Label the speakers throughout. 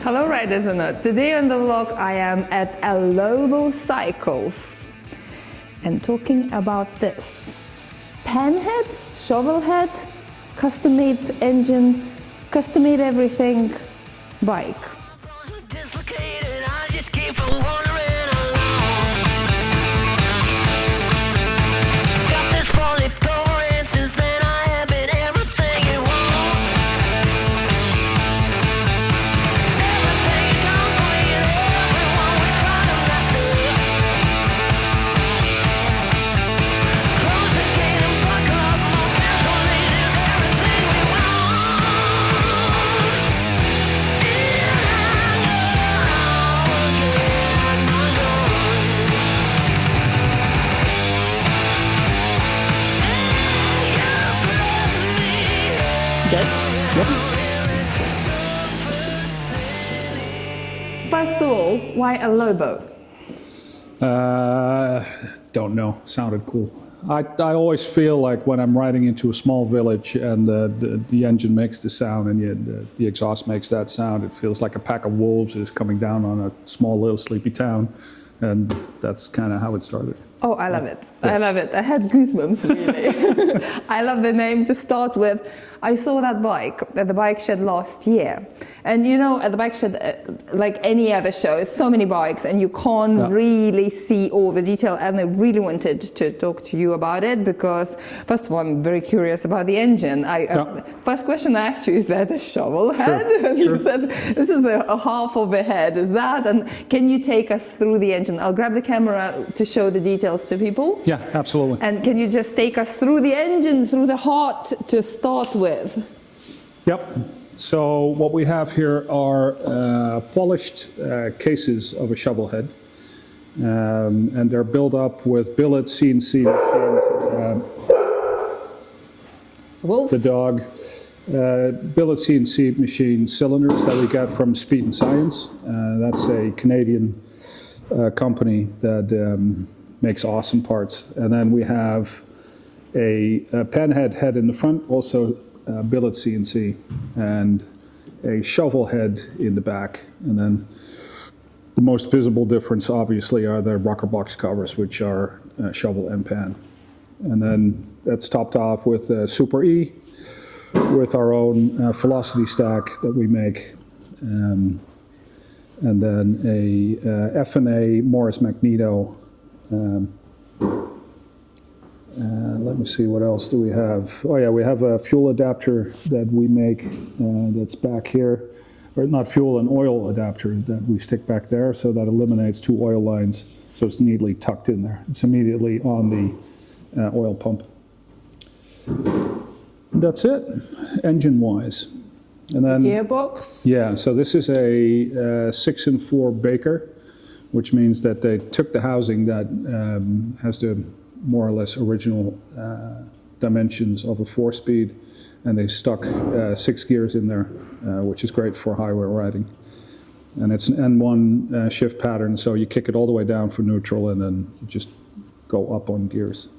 Speaker 1: Hello riders and nerds. Today on the vlog I am at a Lobo Cycles and talking about this Panhead, Shovelhead, custom-made engine, custom-made everything bike. First of all, why a Lobo?
Speaker 2: Don't know. Sounded cool. I always feel like when I'm riding into a small village and the engine makes the sound and the exhaust makes that sound, it feels like a pack of wolves is coming down on a small little sleepy town, and that's kind of how it started.
Speaker 1: Oh, I love it. Yeah. I love it. I had goosebumps, really. I love the name to start with. I saw that bike at the bike shed last year. And you know, at the bike shed, like any other show, so many bikes and you can't really see all the detail. And I really wanted to talk to you about it because, first of all, I'm very curious about the engine. First question I asked you, is that a shovel head? Sure. And you said, this is a half of a head. Is that? And can you take us through the engine? I'll grab the camera to show the details to people.
Speaker 2: Yeah, absolutely.
Speaker 1: And can you just take us through the engine, through the heart to start with?
Speaker 2: Yep. So what we have here are polished cases of a Shovelhead, and they're built up with billet CNC
Speaker 1: Wolf.
Speaker 2: The dog. Billet CNC machine cylinders that we got from Speed and Science. That's a Canadian company that makes awesome parts. And then we have a Panhead head in the front, also billet CNC, and a shovel head in the back. And then the most visible difference obviously are the rocker box covers, which are shovel and pan. And then that's topped off with a Super E with our own velocity stack that we make. And then a F&A Morris Magneto. Let me see, what else do we have? Oh yeah, we have a fuel adapter that we make that's back here. Or not fuel, an oil adapter that we stick back there, so that eliminates two oil lines. So it's neatly tucked in there. It's immediately on the oil pump. That's it, engine-wise. And then
Speaker 1: gearbox?
Speaker 2: Yeah, so this is a 6-4 Baker, which means that they took the housing that has the more or less original dimensions of a 4-speed, and they stuck 6 gears in there, which is great for highway riding. And it's an N1 shift pattern, so you kick it all the way down for neutral and then you just go up on gears.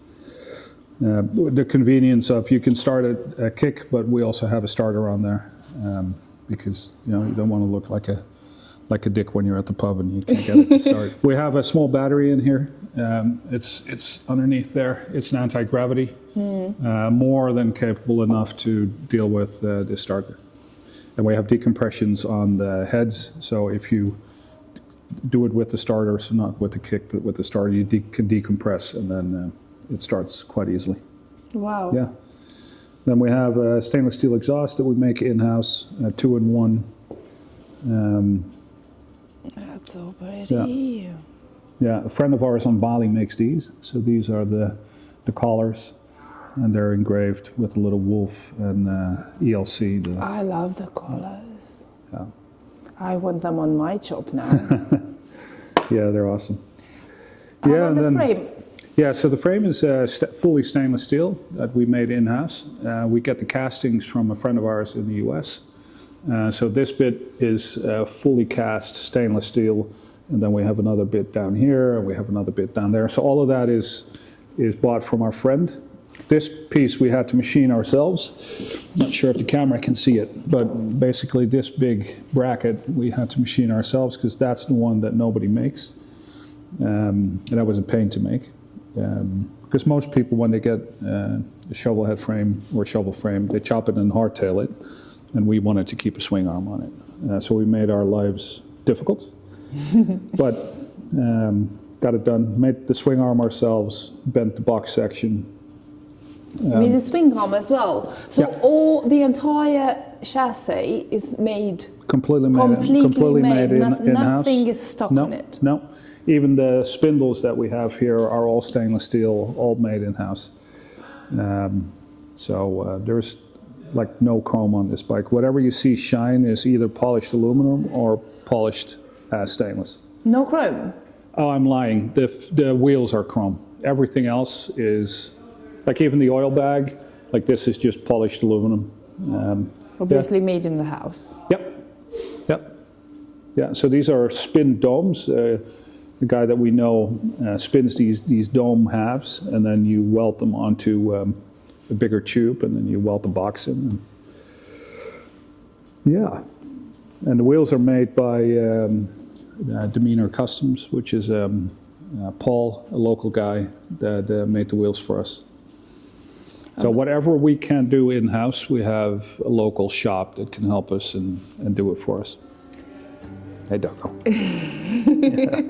Speaker 2: The convenience of, you can start a kick, but we also have a starter on there, because you don't want to look like a dick when you're at the pub and you can't get it to start. We have a small battery in here. It's underneath there. It's an anti-gravity, more than capable enough to deal with the starter. And we have decompressions on the heads, so if you do it with the starter, so not with the kick, but with the starter, you can decompress, and then it starts quite easily. Wow. Yeah. Then we have a stainless steel exhaust that we make in-house, 2-in-1.
Speaker 1: That's so pretty.
Speaker 2: Yeah, a friend of ours on Bali makes these. So these are the collars, and they're engraved with a little wolf and ELC.
Speaker 1: I love the collars.
Speaker 2: Yeah.
Speaker 1: I want them on my chop now.
Speaker 2: Yeah, they're awesome.
Speaker 1: How about the frame?
Speaker 2: Yeah, so the frame is fully stainless steel that we made in-house. We get the castings from a friend of ours in the US. So this bit is fully cast stainless steel, and then we have another bit down here, and we have another bit down there. So all of that is bought from our friend. This piece we had to machine ourselves. Not sure if the camera can see it, but basically this big bracket we had to machine ourselves because that's the one that nobody makes. And that was a pain to make. Because most people, when they get a shovelhead frame or shovel frame, they chop it and hardtail it, and we wanted to keep a swing arm on it. So we made our lives difficult, but got it done. Made the swing arm ourselves, bent the box section.
Speaker 1: You made the swing arm as well. So
Speaker 2: Yeah.
Speaker 1: all the entire chassis is made
Speaker 2: Completely made in-house.
Speaker 1: Nothing is stuck
Speaker 2: No,
Speaker 1: on it.
Speaker 2: no. Even the spindles that we have here are all stainless steel, all made in-house. So there's like no chrome on this bike. Whatever you see shine is either polished aluminum or polished stainless.
Speaker 1: No chrome.
Speaker 2: Oh, I'm lying. The wheels are chrome. Everything else is, like even the oil bag, like this is just polished aluminum.
Speaker 1: Obviously made in the house.
Speaker 2: Yep. Yeah, so these are spin domes. The guy that we know spins these dome halves, and then you weld them onto a bigger tube, and then you weld the box in. Yeah, and the wheels are made by Demeanor Customs, which is Paul, a local guy that made the wheels for us. So whatever we can't do in-house, we have a local shop that can help us and do it for us. Hey, Doggo. Yeah.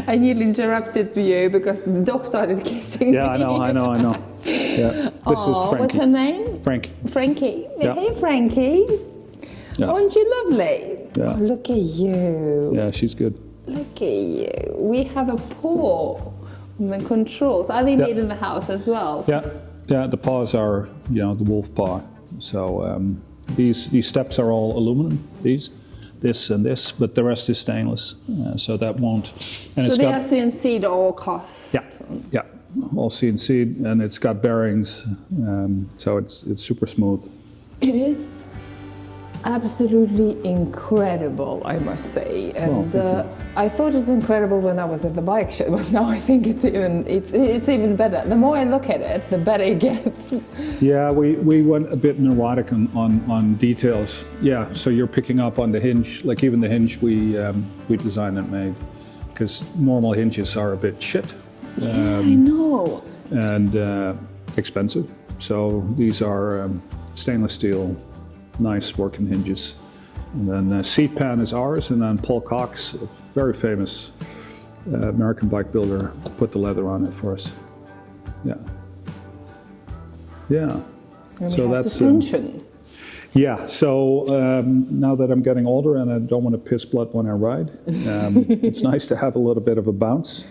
Speaker 1: I nearly interrupted you because the dog started kissing me.
Speaker 2: Yeah, I know. Yeah. This is Frankie.
Speaker 1: What's her name?
Speaker 2: Frankie.
Speaker 1: Frankie.
Speaker 2: Yeah.
Speaker 1: Hey, Frankie.
Speaker 2: Yeah.
Speaker 1: Aren't you lovely?
Speaker 2: Yeah.
Speaker 1: Oh, look at you.
Speaker 2: Yeah, she's good.
Speaker 1: Look at you. We have a paw on the controls. Are they made in the house as well?
Speaker 2: Yeah. The paws are, the wolf paw. So these steps are all aluminum. This and this, but the rest is stainless, so that won't. And
Speaker 1: so they are CNC'd at all costs.
Speaker 2: Yeah, all CNC'd, and it's got bearings, so it's super smooth.
Speaker 1: It is absolutely incredible, I must say, and I thought it was incredible when I was at the bike show, but now I think it's even better. The more I look at it, the better it gets. Yeah,
Speaker 2: we went a bit neurotic on details. Yeah, so you're picking up on the hinge, like even the hinge we designed and made, because normal hinges are a bit shit.
Speaker 1: I know.
Speaker 2: And expensive. So these are stainless steel, nice working hinges. And then seat pan is ours, and then Paul Cox, a very famous American bike builder, put the leather on it for us. Yeah.
Speaker 1: And
Speaker 2: so that's
Speaker 1: suspension.
Speaker 2: So now that I'm getting older and I don't want to piss blood when I ride, it's nice to have a little bit of a bounce.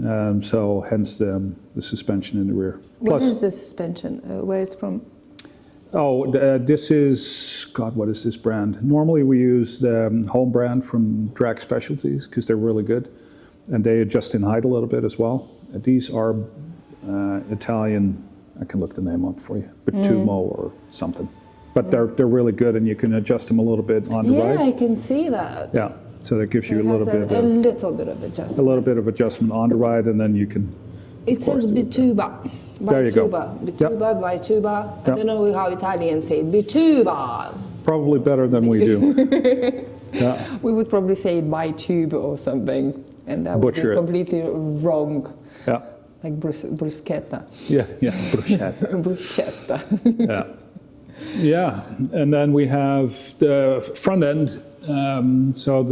Speaker 2: So hence the suspension in the rear.
Speaker 1: What is the suspension? Where it's from?
Speaker 2: This is, God, what is this brand? Normally we use the home brand from Drag Specialties because they're really good, and they adjust in height a little bit as well. These are Italian, I can look the name up for you, Bitumo or something. But they're really good, and you can adjust them a little bit on the ride.
Speaker 1: Yeah, I can see that.
Speaker 2: Yeah, so that gives you a little bit of adjustment. A little bit of adjustment on the ride, and then you can.
Speaker 1: It says Bituba.
Speaker 2: There you go.
Speaker 1: Bituba, by tuba. I don't know how Italians say it. Bituba.
Speaker 2: Probably better than we do. Yeah.
Speaker 1: We would probably say it by tube or something, and that would be completely wrong.
Speaker 2: Yeah.
Speaker 1: Like bruschetta.
Speaker 2: Yeah, bruschetta.
Speaker 1: Bruschetta.
Speaker 2: Yeah, and then we have the front end. So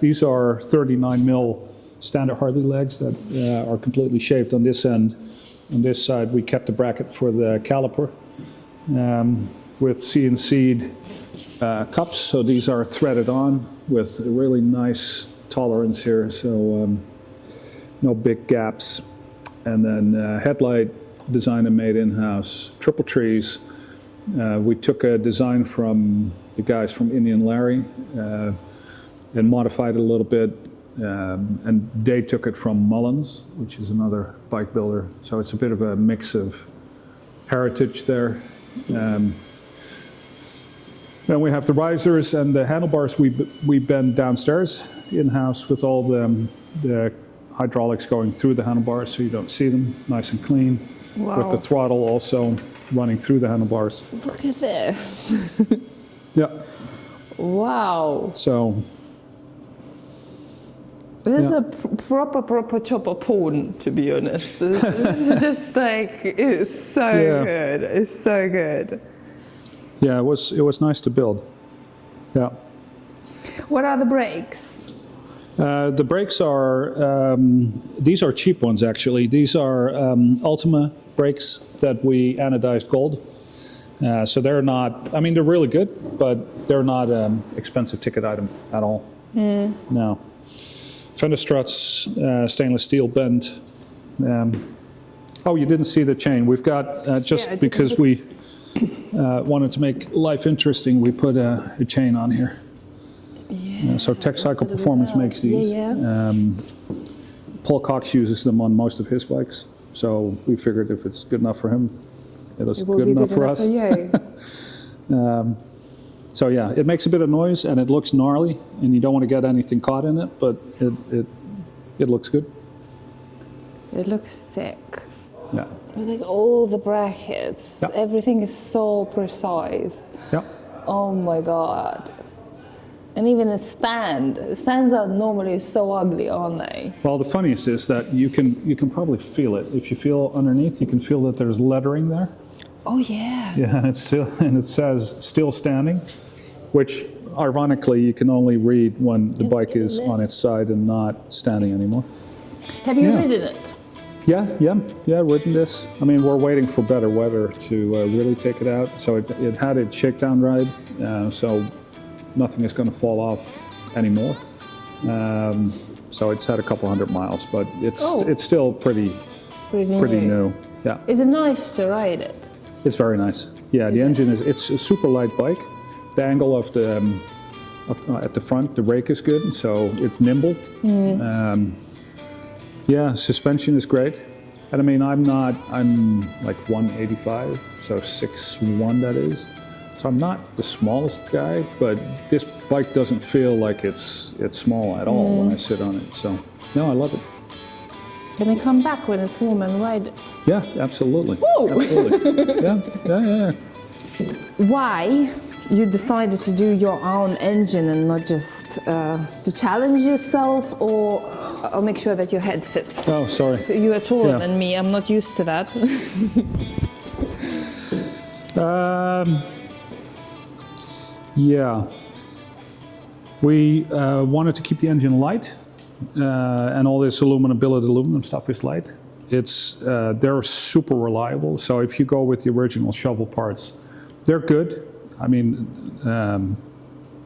Speaker 2: these are 39 mil standard Harley legs that are completely shaved on this end. On this side, we kept the bracket for the caliper with CNC'd cups. So these are threaded on with a really nice tolerance here, so no big gaps. And then headlight design and made in-house, triple trees. We took a design from the guys from Indian Larry and modified it a little bit. And they took it from Mullins, which is another bike builder. So it's a bit of a mix of heritage there. Then we have the risers and the handlebars we bend downstairs in-house with all the hydraulics going through the handlebars so you don't see them, nice and clean.
Speaker 1: Wow.
Speaker 2: with the throttle also running through the handlebars.
Speaker 1: Look at this.
Speaker 2: Yeah.
Speaker 1: Wow.
Speaker 2: So
Speaker 1: This is
Speaker 2: Yeah.
Speaker 1: a proper chopper porn, to be honest. This is just like, it's so
Speaker 2: Yeah.
Speaker 1: good. It's so good.
Speaker 2: yeah, it was nice to build. Yeah.
Speaker 1: What are the brakes?
Speaker 2: The brakes are, these are cheap ones actually. These are Ultima brakes that we anodized gold. So they're not, I mean, they're really good, but they're not expensive ticket item at all. No. Fender struts, stainless steel bent. Oh, you didn't see the chain. We've got, just
Speaker 1: Yeah,
Speaker 2: because we wanted to make life interesting, we put a chain on here.
Speaker 1: Yeah.
Speaker 2: So Tech Cycle Performance makes these.
Speaker 1: Yeah.
Speaker 2: Paul Cox uses them on most of his bikes. So we figured if it's good enough for him, it was
Speaker 1: It will
Speaker 2: good
Speaker 1: be
Speaker 2: enough for
Speaker 1: enough
Speaker 2: us.
Speaker 1: you.
Speaker 2: So yeah, it makes a bit of noise and it looks gnarly, and you don't want to get anything caught in it, but it looks good.
Speaker 1: It looks sick.
Speaker 2: Yeah.
Speaker 1: Like all the brackets,
Speaker 2: Yeah.
Speaker 1: everything is so precise.
Speaker 2: Yeah.
Speaker 1: Oh my god. And even a stand. Stands are normally so ugly, aren't they?
Speaker 2: Well, the funniest is that you can probably feel it. If you feel underneath, you can feel that there's lettering there.
Speaker 1: Oh yeah.
Speaker 2: Yeah, and it says still standing, which ironically you can only read when the bike is on its side and not standing anymore.
Speaker 1: Have you
Speaker 2: Yeah.
Speaker 1: ridden it?
Speaker 2: Yeah, ridden this. I mean, we're waiting for better weather to really take it out. So it had its shakedown ride, so nothing is going to fall off anymore. So it's had a couple hundred miles, but it's still pretty new. Yeah.
Speaker 1: Is it nice to ride it?
Speaker 2: It's very nice. Yeah, the engine it's a super light bike. The angle of the at the front, the rake is good, so it's nimble. Yeah, suspension is great. And I mean, I'm like 185, so 6'1" that is. So I'm not the smallest guy, but this bike doesn't feel like it's small at all when I sit on it. So no, I love it.
Speaker 1: Can I come back when it's warm and ride it?
Speaker 2: Yeah, absolutely.
Speaker 1: Woo!
Speaker 2: Absolutely. Yeah.
Speaker 1: Why you decided to do your own engine and not just to challenge yourself or make sure that your head fits?
Speaker 2: Oh, sorry.
Speaker 1: So you are taller
Speaker 2: Yeah.
Speaker 1: than me. I'm not used to that.
Speaker 2: Yeah. We wanted to keep the engine light, and all this billet aluminum stuff is light. They're super reliable. So if you go with the original shovel parts, they're good. I mean,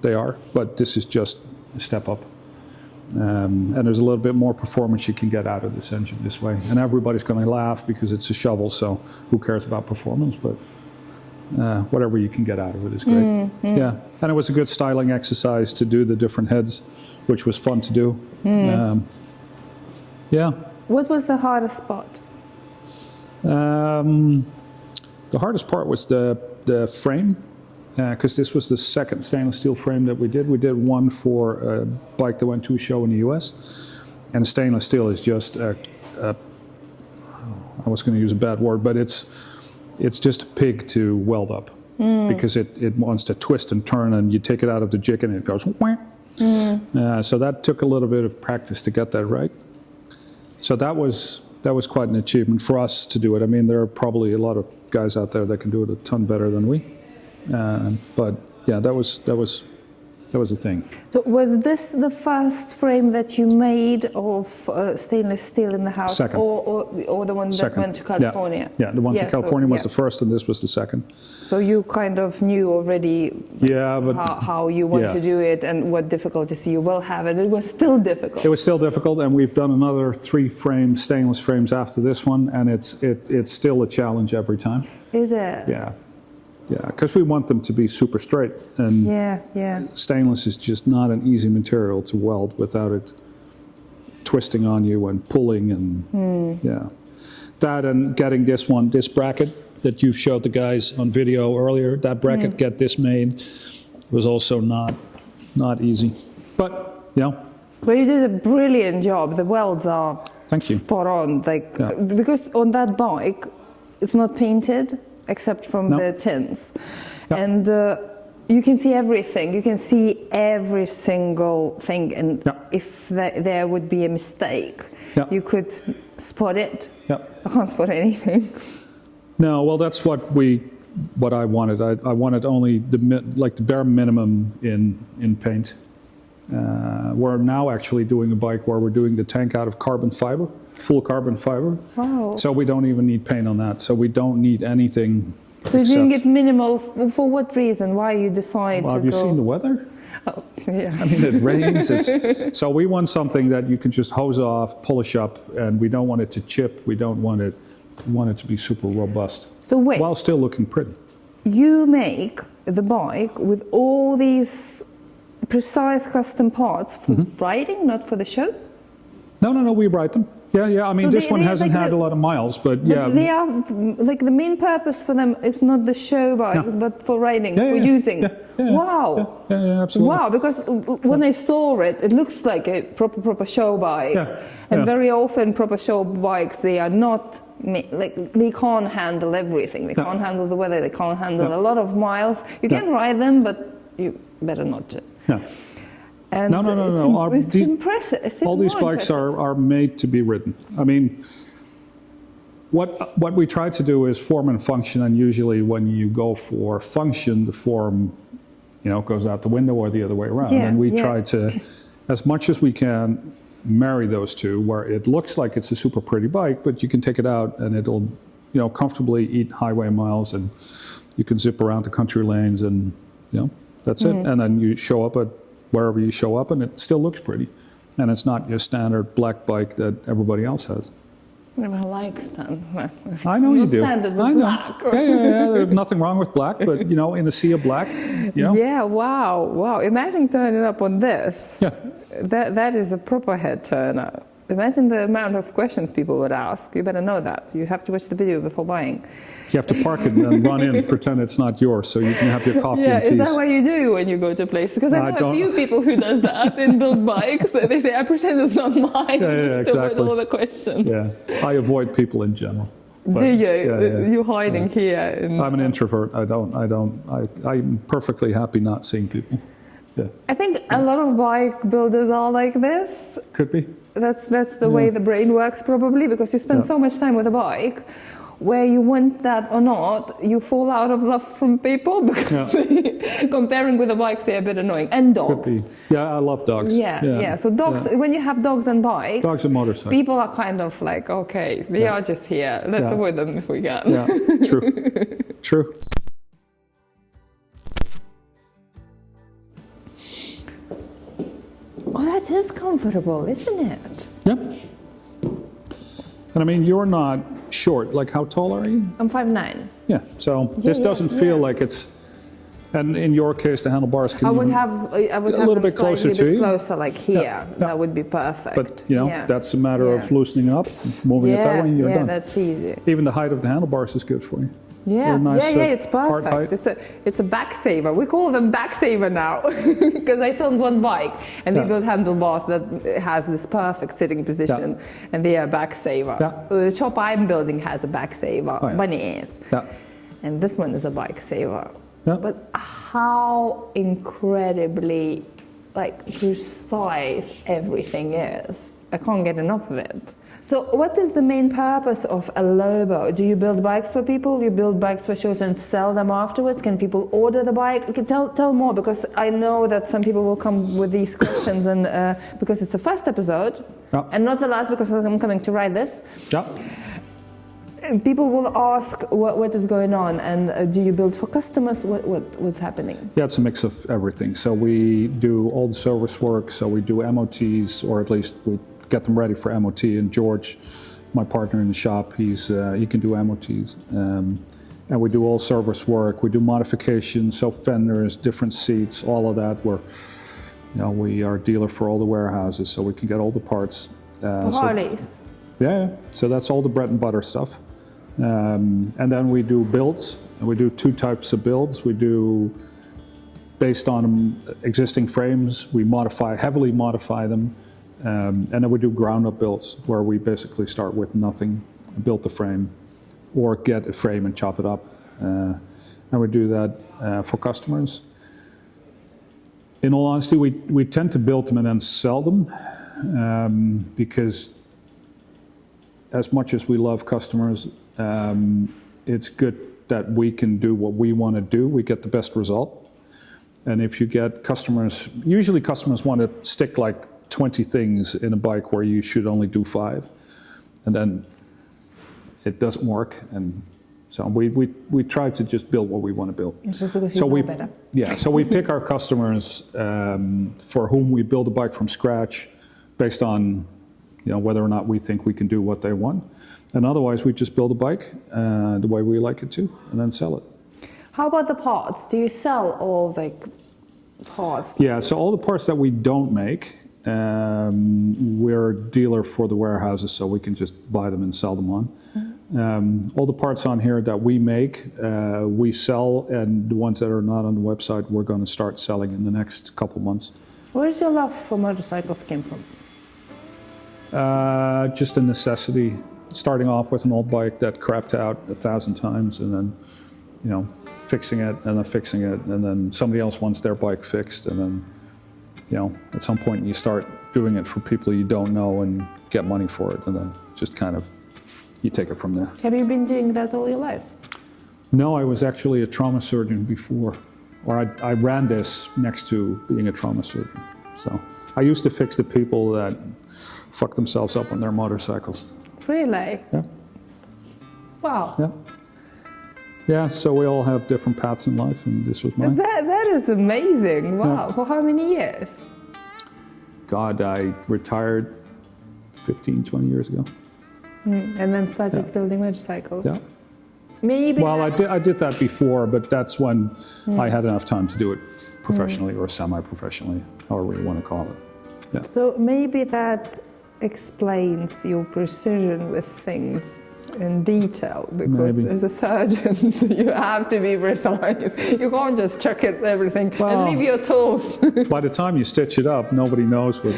Speaker 2: they are, but this is just a step up. And there's a little bit more performance you can get out of this engine this way. And everybody's going to laugh because it's a shovel, so who cares about performance? But whatever you can get out of it is great. Yeah, and it was a good styling exercise to do the different heads, which was fun to do. Yeah.
Speaker 1: What was the hardest spot?
Speaker 2: The hardest part was the frame, because this was the second stainless steel frame that we did. We did one for a bike that went to a show in the US, and stainless steel is just I was going to use a bad word, but it's just a pig to weld up, because it wants to twist and turn, and you take it out of the jig and it goes whack. So that took a little bit of practice to get that right. So that was quite an achievement for us to do it. I mean, there are probably a lot of guys out there that can do it a ton better than we. But yeah, that was a thing.
Speaker 1: So was this the first frame that you made of stainless steel in the house?
Speaker 2: Second.
Speaker 1: Or the one that
Speaker 2: Second.
Speaker 1: went to California?
Speaker 2: Yeah, the one to California was
Speaker 1: yeah.
Speaker 2: the first, and this was the second.
Speaker 1: So you kind of knew already
Speaker 2: Yeah, but
Speaker 1: how you want
Speaker 2: yeah.
Speaker 1: to do it and what difficulties you will have, and it was still difficult.
Speaker 2: It was still difficult, and we've done another 3 stainless frames after this one, and it's still a challenge every time.
Speaker 1: Is it?
Speaker 2: Yeah, because we want them to be super straight, and
Speaker 1: Yeah.
Speaker 2: stainless is just not an easy material to weld without it twisting on you and pulling, and yeah. That and getting this bracket that you showed the guys on video earlier, that bracket, get this made, was also not easy. But,
Speaker 1: Well, you did a brilliant job. The welds are
Speaker 2: Thank you.
Speaker 1: spot on. Because on that bike, it's not painted except from
Speaker 2: No.
Speaker 1: the tins.
Speaker 2: Yeah.
Speaker 1: And you can see everything. You can see every single thing. And
Speaker 2: Yeah.
Speaker 1: if there would be a mistake,
Speaker 2: Yeah.
Speaker 1: you could spot it.
Speaker 2: Yeah.
Speaker 1: I can't spot anything.
Speaker 2: No, well, that's what I wanted. I wanted only the bare minimum in paint. We're now actually doing a bike where we're doing the tank out of carbon fiber, full carbon fiber.
Speaker 1: Wow.
Speaker 2: So we don't even need paint on that. So we don't need anything.
Speaker 1: So you're doing it minimal. For what reason? Why you decide
Speaker 2: Well,
Speaker 1: to
Speaker 2: have you
Speaker 1: go?
Speaker 2: seen the weather?
Speaker 1: Oh, yeah.
Speaker 2: I mean, it rains. So we want something that you can just hose off, polish up, and we don't want it to chip. We don't want it. We want it to be super robust.
Speaker 1: So wait,
Speaker 2: while still looking pretty.
Speaker 1: you make the bike with all these precise custom parts for riding, not for the shows?
Speaker 2: No, we write them. Yeah. I mean,
Speaker 1: So
Speaker 2: this
Speaker 1: they-
Speaker 2: one
Speaker 1: they
Speaker 2: hasn't
Speaker 1: like
Speaker 2: had
Speaker 1: the-
Speaker 2: a lot of miles, but
Speaker 1: But
Speaker 2: yeah.
Speaker 1: they are, like, the main purpose for them is not the show bikes,
Speaker 2: No.
Speaker 1: but for riding,
Speaker 2: Yeah,
Speaker 1: for
Speaker 2: yeah,
Speaker 1: using.
Speaker 2: yeah.
Speaker 1: Wow.
Speaker 2: Yeah, absolutely.
Speaker 1: Wow, because when I saw it, it looks like a proper show bike.
Speaker 2: Yeah,
Speaker 1: And
Speaker 2: yeah.
Speaker 1: very often proper show bikes, they are not, like, they can't handle everything. They
Speaker 2: No.
Speaker 1: can't handle the weather, they can't handle
Speaker 2: No.
Speaker 1: a lot of miles. You
Speaker 2: No.
Speaker 1: can ride them, but you better not to.
Speaker 2: No.
Speaker 1: And
Speaker 2: No.
Speaker 1: It's
Speaker 2: These-
Speaker 1: impressive. It's
Speaker 2: All these
Speaker 1: more
Speaker 2: bikes
Speaker 1: impressive.
Speaker 2: are made to be ridden. I mean, what we try to do is form and function, and usually when you go for function, the form, goes out the window or the other way around.
Speaker 1: Yeah,
Speaker 2: And we
Speaker 1: yeah.
Speaker 2: try to, as much as we can, marry those two, where it looks like it's a super pretty bike, but you can take it out and it'll, comfortably eat highway miles, and you can zip around the country lanes, and that's it. And then you show up at wherever you show up, and it still looks pretty. And it's not your standard black bike that everybody else has.
Speaker 1: I like stand.
Speaker 2: I know you
Speaker 1: Not
Speaker 2: do.
Speaker 1: standard with
Speaker 2: I know.
Speaker 1: black.
Speaker 2: Yeah. There's nothing wrong with black, but in a sea of black,
Speaker 1: Yeah, wow. Imagine turning up on this.
Speaker 2: Yeah.
Speaker 1: That is a proper head turner. Imagine the amount of questions people would ask. You better know that. You have to watch the video before buying.
Speaker 2: You have to park it and then run in, pretend it's not yours, so you can have your coffee
Speaker 1: Yeah,
Speaker 2: in
Speaker 1: is
Speaker 2: peace.
Speaker 1: that what you do when you go to places? Because I
Speaker 2: I
Speaker 1: know a
Speaker 2: don't-
Speaker 1: few people who does that in build bikes. They say, I pretend it's not mine.
Speaker 2: Yeah,
Speaker 1: To avoid
Speaker 2: exactly.
Speaker 1: all the questions.
Speaker 2: Yeah, I avoid people in general. But,
Speaker 1: Do you?
Speaker 2: yeah.
Speaker 1: You're hiding here.
Speaker 2: I'm an introvert. I'm perfectly happy not seeing people. Yeah,
Speaker 1: I think a lot of bike builders are like this.
Speaker 2: could be.
Speaker 1: That's the way the brain works, probably, because you spend
Speaker 2: Yeah.
Speaker 1: so much time with a bike, where you want that or not, you fall out of love from people because comparing with the bikes, they're a bit annoying. And
Speaker 2: Could
Speaker 1: dogs.
Speaker 2: be. Yeah, I love dogs.
Speaker 1: Yeah. So dogs,
Speaker 2: Yeah.
Speaker 1: when you have dogs and bikes,
Speaker 2: Dogs and motorcycles.
Speaker 1: people are kind of like, okay, they are just here. Let's
Speaker 2: Yeah.
Speaker 1: avoid them if we can.
Speaker 2: Yeah, true.
Speaker 1: Oh, that is comfortable, isn't it?
Speaker 2: Yep. And I mean, you're not short. Like, how tall are you?
Speaker 1: I'm 5'9".
Speaker 2: Yeah. So this doesn't feel like it's. And in your case, the handlebars can.
Speaker 1: I would
Speaker 2: even-
Speaker 1: have
Speaker 2: a little
Speaker 1: them
Speaker 2: bit closer
Speaker 1: slightly
Speaker 2: to you.
Speaker 1: closer, like here.
Speaker 2: Yeah.
Speaker 1: That would be perfect.
Speaker 2: But
Speaker 1: Yeah.
Speaker 2: that's a matter
Speaker 1: Yeah.
Speaker 2: of loosening up, moving it that way, and you're
Speaker 1: yeah,
Speaker 2: done.
Speaker 1: that's easy.
Speaker 2: Even the height of the handlebars is good for you.
Speaker 1: Yeah,
Speaker 2: They're nice,
Speaker 1: it's
Speaker 2: hard height.
Speaker 1: perfect. It's a back saver. We call them back saver now because I filmed one bike and they
Speaker 2: Yeah.
Speaker 1: built handlebars that has this perfect sitting position, and they are back saver.
Speaker 2: Yeah.
Speaker 1: The shop I'm building has a back saver,
Speaker 2: Oh, yeah.
Speaker 1: bunny ears,
Speaker 2: Yeah.
Speaker 1: and this one is a bike saver.
Speaker 2: Yeah.
Speaker 1: But how incredibly precise everything is! I can't get enough of it. So what is the main purpose of a Lobo? Do you build bikes for people? You build bikes for shows and sell them afterwards? Can people order the bike? Okay, tell more, because I know that some people will come with these questions, and because it's the first episode,
Speaker 2: Yeah.
Speaker 1: and not the last, because I'm coming to write this.
Speaker 2: Yeah.
Speaker 1: People will ask what is going on, and do you build for customers? What's happening?
Speaker 2: Yeah, it's a mix of everything. So we do all the service work. So we do MOTs, or at least we get them ready for MOT. And George, my partner in the shop, he can do MOTs. And we do all service work. We do modifications, so fenders, different seats, all of that. We are a dealer for all the warehouses, so we can get all the parts.
Speaker 1: For Harleys?
Speaker 2: Yeah. So that's all the bread and butter stuff. And then we do builds. And we do two types of builds. We do based on existing frames. We heavily modify them. And then we do ground-up builds, where we basically start with nothing, build the frame, or get a frame and chop it up. And we do that for customers. In all honesty, we tend to build them and then sell them because as much as we love customers, it's good that we can do what we want to do. We get the best result. And if you get customers, usually customers want to stick like 20 things in a bike where you should only do 5. And then it doesn't work. And so we try to just build what we want to build.
Speaker 1: It's just because you know better.
Speaker 2: Yeah, so we pick our customers for whom we build a bike from scratch based on whether or not we think we can do what they want. And otherwise we just build a bike the way we like it to and then sell it.
Speaker 1: How about the parts? Do you sell all the parts?
Speaker 2: Yeah, so all the parts that we don't make, we're a dealer for the warehouses, so we can just buy them and sell them on. Mm-hmm. All the parts on here that we make, we sell, and the ones that are not on the website, we're going to start selling in the next couple months.
Speaker 1: Where's your love for motorcycles came from?
Speaker 2: Just a necessity. Starting off with an old bike that crapped out 1,000 times, and then, fixing it, and then fixing it, and then somebody else wants their bike fixed, and then, at some point you start doing it for people you don't know and get money for it, and then just kind of, you take it from there.
Speaker 1: Have you been doing that all your life?
Speaker 2: No, I was actually a trauma surgeon before, or I ran this next to being a trauma surgeon. So I used to fix the people that fuck themselves up on their motorcycles.
Speaker 1: Really?
Speaker 2: Yeah.
Speaker 1: Wow.
Speaker 2: Yeah. Yeah, so we all have different paths in life, and this was mine.
Speaker 1: That is amazing. Wow.
Speaker 2: Yeah.
Speaker 1: For how many years?
Speaker 2: God, I retired 15, 20 years ago.
Speaker 1: And then started building motorcycles.
Speaker 2: Yeah.
Speaker 1: Maybe.
Speaker 2: Well, I did that before, but that's when I had enough time to do it professionally or semi-professionally, however you want to call it. Yeah.
Speaker 1: So maybe that explains your precision with things in detail, because
Speaker 2: Maybe.
Speaker 1: as a surgeon you have to be precise. You can't just chuck it everything and leave your tools.
Speaker 2: By the time you stitch it up, nobody knows what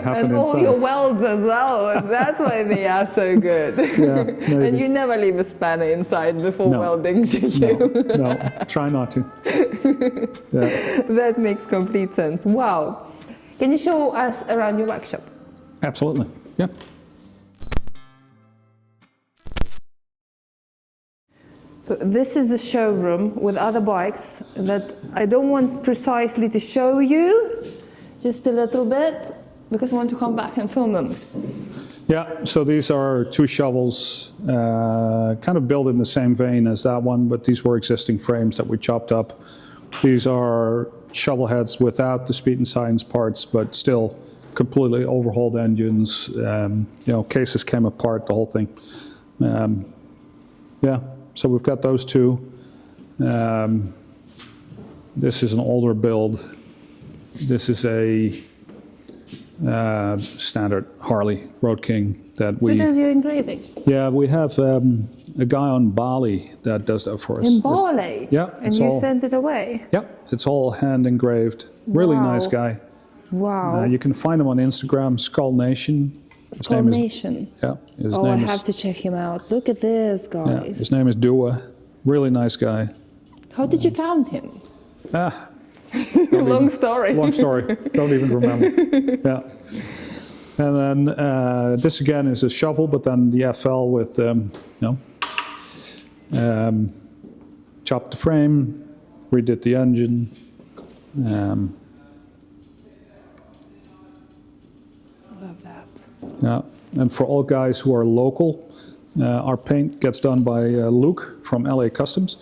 Speaker 2: happened
Speaker 1: and all
Speaker 2: inside.
Speaker 1: your welds as well, and that's why they are so good.
Speaker 2: Yeah, maybe.
Speaker 1: And you never leave a spanner inside before welding, do you?
Speaker 2: No, try not to. Yeah.
Speaker 1: That makes complete sense. Wow. Can you show us around your workshop?
Speaker 2: Absolutely, yeah.
Speaker 1: So this is the showroom with other bikes that I don't want precisely to show you, just a little bit, because I want to come back and film them.
Speaker 2: Yeah, so these are 2 shovels, kind of built in the same vein as that one, but these were existing frames that we chopped up. These are shovel heads without the speed and science parts, but still completely overhauled engines. Cases came apart, the whole thing. Yeah, so we've got those 2. This is an older build. This is a standard Harley Road King that we...
Speaker 1: Who does your engraving?
Speaker 2: Yeah, we have a guy on Bali that does that for us.
Speaker 1: In Bali?
Speaker 2: Yeah.
Speaker 1: And you sent it away?
Speaker 2: Yep, it's all hand engraved. Really nice guy.
Speaker 1: Wow.
Speaker 2: You can find him on Instagram, Skull Nation.
Speaker 1: Skull Nation.
Speaker 2: Yeah.
Speaker 1: I have to check him out. Look at this, guys.
Speaker 2: Yeah, his name is Dua. Really nice guy.
Speaker 1: How did you found him?
Speaker 2: Long
Speaker 1: story.
Speaker 2: Long story. Don't even remember. Yeah. And then this again is a shovel, but then the FL with, chopped the frame, redid the engine.
Speaker 1: Love that.
Speaker 2: Yeah, and for all guys who are local, our paint gets done by Luke from LA Customs.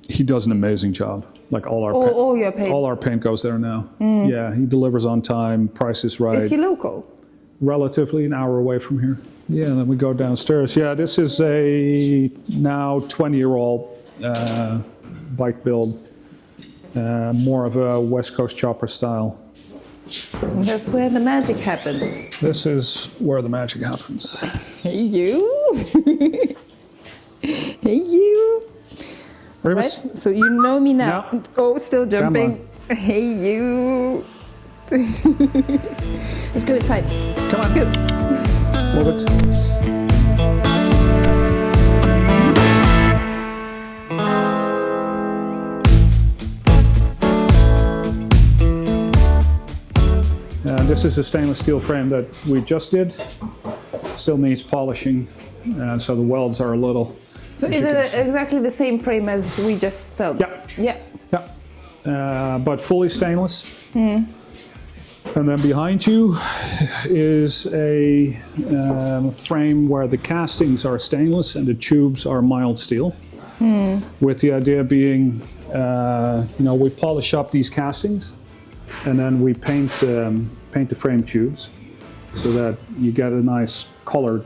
Speaker 2: He does an amazing job. Like all your paint. All our paint goes there now. Yeah, he delivers on time, price is right.
Speaker 1: Is he local?
Speaker 2: Relatively an hour away from here. Yeah, and then we go downstairs. Yeah, this is a now 20-year-old bike build. More of a West Coast chopper style.
Speaker 1: That's where the magic happens.
Speaker 2: This is where the magic happens.
Speaker 1: Hey you! Hey you! Right, so you know me now.
Speaker 2: No.
Speaker 1: Oh, still jumping. Hey you! Let's go inside.
Speaker 2: Come on.
Speaker 1: Let's go.
Speaker 2: Move it. This is a stainless steel frame that we just did. Still needs polishing, so the welds are a little.
Speaker 1: So is it exactly the same frame as we just filmed?
Speaker 2: Yeah. Yeah. But fully stainless. And then behind you is a frame where the castings are stainless and the tubes are mild steel. With the idea being, we polish up these castings and then we paint the frame tubes so that you get a nice colored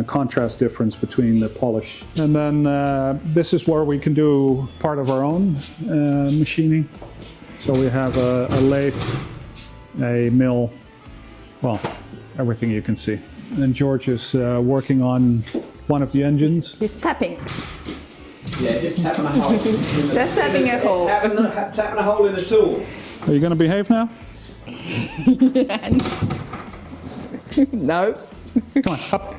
Speaker 2: contrast difference between the polish. And then this is where we can do part of our own machining. So we have a lathe, a mill, well, everything you can see. And George is working on one of the engines.
Speaker 1: He's tapping.
Speaker 3: Yeah, just tapping a hole.
Speaker 1: Just tapping a hole.
Speaker 3: Tapping a hole in the tool.
Speaker 2: Are you going to behave now?
Speaker 1: No.
Speaker 2: Come on, up.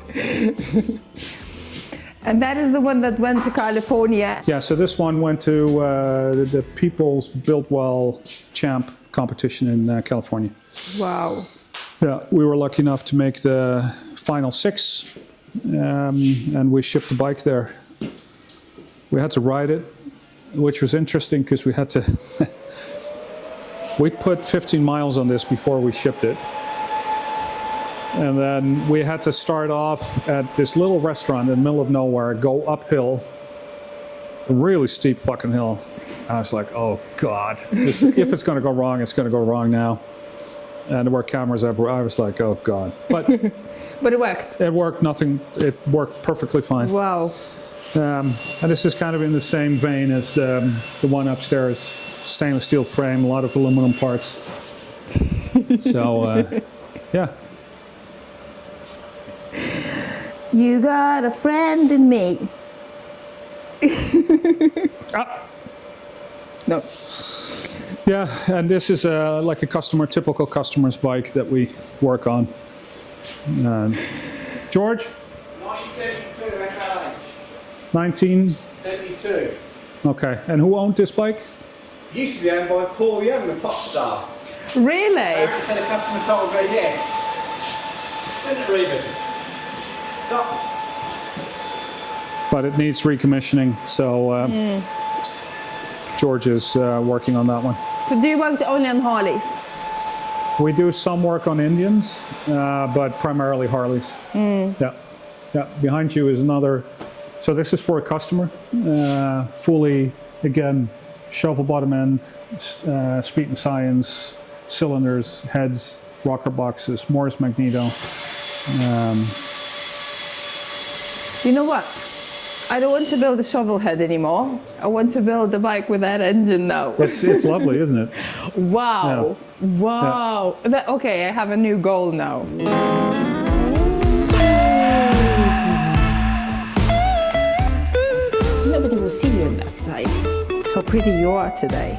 Speaker 1: And that is the one that went to California.
Speaker 2: Yeah, so this one went to the People's Built-Well Champ competition in California.
Speaker 1: Wow.
Speaker 2: Yeah, we were lucky enough to make the final 6, and we shipped the bike there. We had to ride it, which was interesting because we had to. We put 15 miles on this before we shipped it. And then we had to start off at this little restaurant in the middle of nowhere, go uphill, a really steep fucking hill. I was like, oh God, if it's going to go wrong, it's going to go wrong now. And there were cameras everywhere. I was like, oh God. But
Speaker 1: But it worked.
Speaker 2: it worked, it worked perfectly fine.
Speaker 1: Wow.
Speaker 2: And this is kind of in the same vein as the one upstairs, stainless steel frame, a lot of aluminum parts. So, yeah.
Speaker 1: You got a friend in me. No.
Speaker 2: Yeah, and this is like a typical customer's bike that we work on. George?
Speaker 3: 1972 FLH.
Speaker 2: 1972.
Speaker 3: 72.
Speaker 2: Okay, and who owned this bike?
Speaker 3: Used to be owned by Paul Young, the pop star.
Speaker 1: Really?
Speaker 3: Apparently said a customer told her yes. Didn't it, Rebus? Stop.
Speaker 2: But it needs recommissioning, so George is working on that one.
Speaker 1: So do you work only on Harleys?
Speaker 2: We do some work on Indians, but primarily Harleys. Yeah. Behind you is another. So this is for a customer, fully, again, shovel bottom end, Speed and Science, cylinders, heads, rocker boxes, Morris Magneto.
Speaker 1: You know what? I don't want to build a Shovelhead anymore. I want to build a bike with that engine now.
Speaker 2: It's lovely, isn't it?
Speaker 1: Wow.
Speaker 2: Yeah.
Speaker 1: Wow.
Speaker 2: Yeah.
Speaker 1: Okay, I have a new goal now. Nobody will see you on that side. How pretty you are today.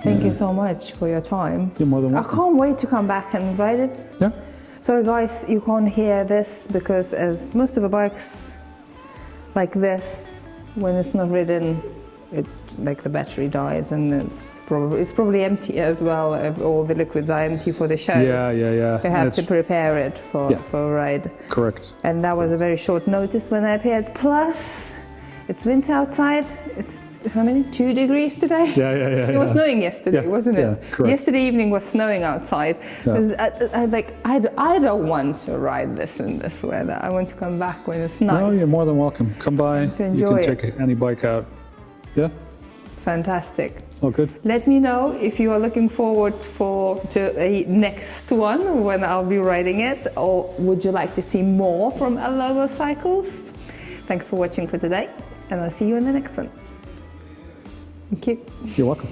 Speaker 1: Thank you so much for your time.
Speaker 2: You're more than
Speaker 1: I
Speaker 2: welcome.
Speaker 1: can't wait to come back and ride it.
Speaker 2: Yeah.
Speaker 1: Sorry guys, you can't hear this because as most of the bikes like this, when it's not ridden, like the battery dies and it's probably empty as well. All the liquids are empty for the shows.
Speaker 2: Yeah.
Speaker 1: You have to prepare it for a ride.
Speaker 2: Correct.
Speaker 1: And that was a very short notice when I appeared. Plus, it's winter outside. It's how many? 2 degrees today?
Speaker 2: Yeah.
Speaker 1: It was snowing yesterday, wasn't it?
Speaker 2: Yeah, correct.
Speaker 1: Yesterday evening was snowing outside.
Speaker 2: Yeah.
Speaker 1: I don't want to ride this in this weather. I want to come back when it's nice.
Speaker 2: No, you're more than welcome. Come by.
Speaker 1: To enjoy
Speaker 2: you can take any bike out. Yeah.
Speaker 1: Fantastic.
Speaker 2: Oh, good.
Speaker 1: Let me know if you are looking forward to a next one when I'll be riding it, or would you like to see more from Lobo Cycles? Thanks for watching for today, and I'll see you in the next one. Thank you.
Speaker 2: You're welcome.